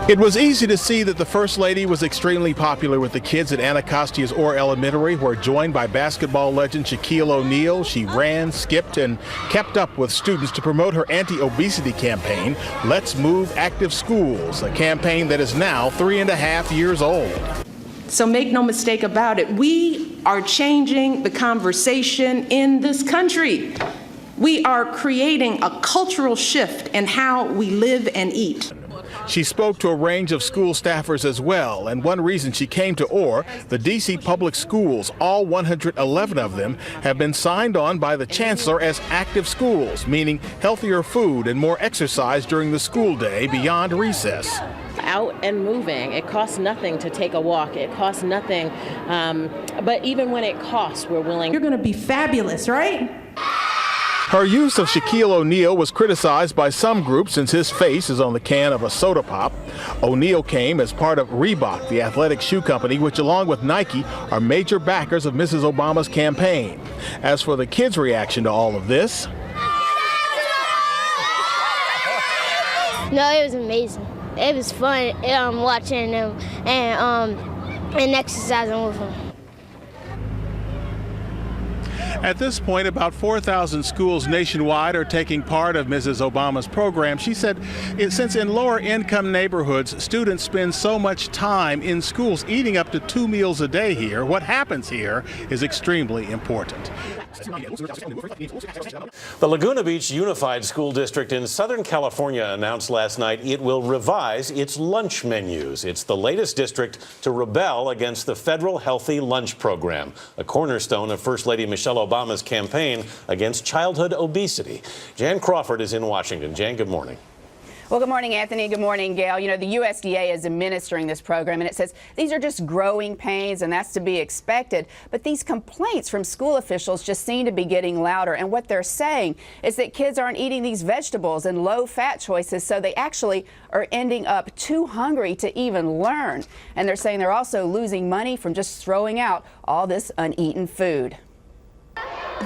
It was easy to see that the First Lady was extremely popular with the kids at Anacastia's Orr Elementary, where joined by basketball legend Shaquille O'Neal, she ran, skipped, and kept up with students to promote her anti-obesity campaign, Let's Move Active Schools, a campaign that is now 3.5 years old. So make no mistake about it, we are changing the conversation in this country. We are creating a cultural shift in how we live and eat. She spoke to a range of school staffers as well, and one reason she came to Orr, the D.C. public schools, all 111 of them, have been signed on by the chancellor as active schools, meaning healthier food and more exercise during the school day beyond recess. Out and moving. It costs nothing to take a walk. It costs nothing, but even when it costs, we're willing. You're going to be fabulous, right? Her use of Shaquille O'Neal was criticized by some groups since his face is on the can of a soda pop. O'Neal came as part of Reebok, the athletic shoe company, which along with Nike are major backers of Mrs. Obama's campaign. As for the kids' reaction to all of this, no, it was amazing. It was fun watching them and exercising with them. At this point, about 4,000 schools nationwide are taking part of Mrs. Obama's program. She said since in lower income neighborhoods, students spend so much time in schools eating up to 2 meals a day here, what happens here is extremely important. The Laguna Beach Unified School District in Southern California announced last night it will revise its lunch menus. It's the latest district to rebel against the federal Healthy Lunch Program, a cornerstone of First Lady Michelle Obama's campaign against childhood obesity. Jan Crawford is in Washington. Jan, good morning. Well, good morning, Anthony. Good morning, Gail. You know, the USDA is administering this program, and it says these are just growing pains, and that's to be expected. But these complaints from school officials just seem to be getting louder. And what they're saying is that kids aren't eating these vegetables and low-fat choices, so they actually are ending up too hungry to even learn. And they're saying they're also losing money from just throwing out all this uneaten food.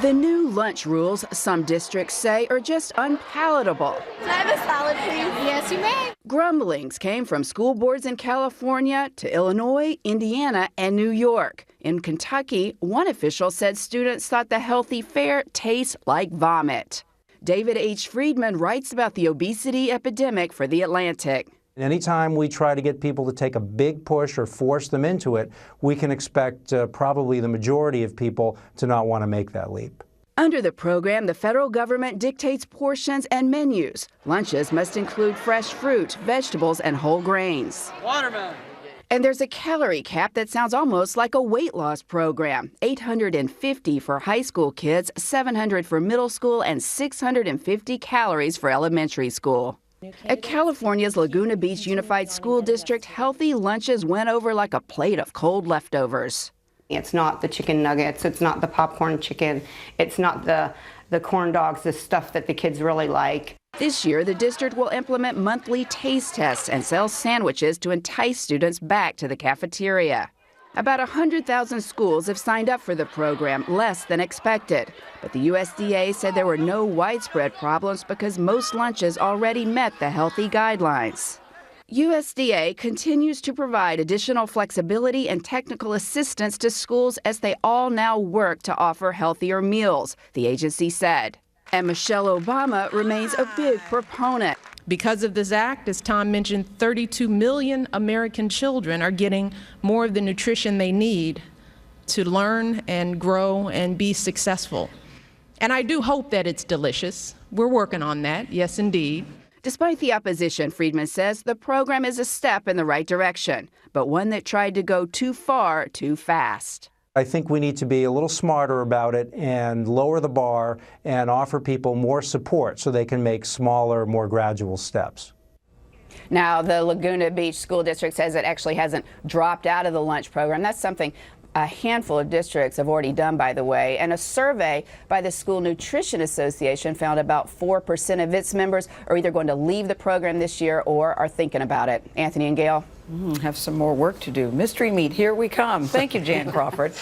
The new lunch rules, some districts say, are just unpalatable. Can I have a salad, please? Yes, you may. Grumblings came from school boards in California to Illinois, Indiana, and New York. In Kentucky, one official said students thought the healthy fare tastes like vomit. David H. Friedman writes about the obesity epidemic for The Atlantic. Anytime we try to get people to take a big push or force them into it, we can expect probably the majority of people to not want to make that leap. Under the program, the federal government dictates portions and menus. Lunches must include fresh fruit, vegetables, and whole grains. Watermelon. And there's a calorie cap that sounds almost like a weight loss program. 850 for high school kids, 700 for middle school, and 650 calories for elementary school. At California's Laguna Beach Unified School District, healthy lunches went over like a plate of cold leftovers. It's not the chicken nuggets, it's not the popcorn chicken, it's not the corn dogs, the stuff that the kids really like. This year, the district will implement monthly taste tests and sell sandwiches to entice students back to the cafeteria. About 100,000 schools have signed up for the program, less than expected. But the USDA said there were no widespread problems because most lunches already met the healthy guidelines. USDA continues to provide additional flexibility and technical assistance to schools as they all now work to offer healthier meals, the agency said. And Michelle Obama remains a big proponent. Because of this act, as Tom mentioned, 32 million American children are getting more of the nutrition they need to learn and grow and be successful. And I do hope that it's delicious. We're working on that, yes, indeed. Despite the opposition, Friedman says the program is a step in the right direction, but one that tried to go too far too fast. I think we need to be a little smarter about it and lower the bar and offer people more support so they can make smaller, more gradual steps. Now, the Laguna Beach School District says it actually hasn't dropped out of the lunch program. That's something a handful of districts have already done, by the way. And a survey by the School Nutrition Association found about 4% of its members are either going to leave the program this year or are thinking about it. Anthony and Gail. Have some more work to do. Mystery meat, here we come. Thank you, Jan Crawford.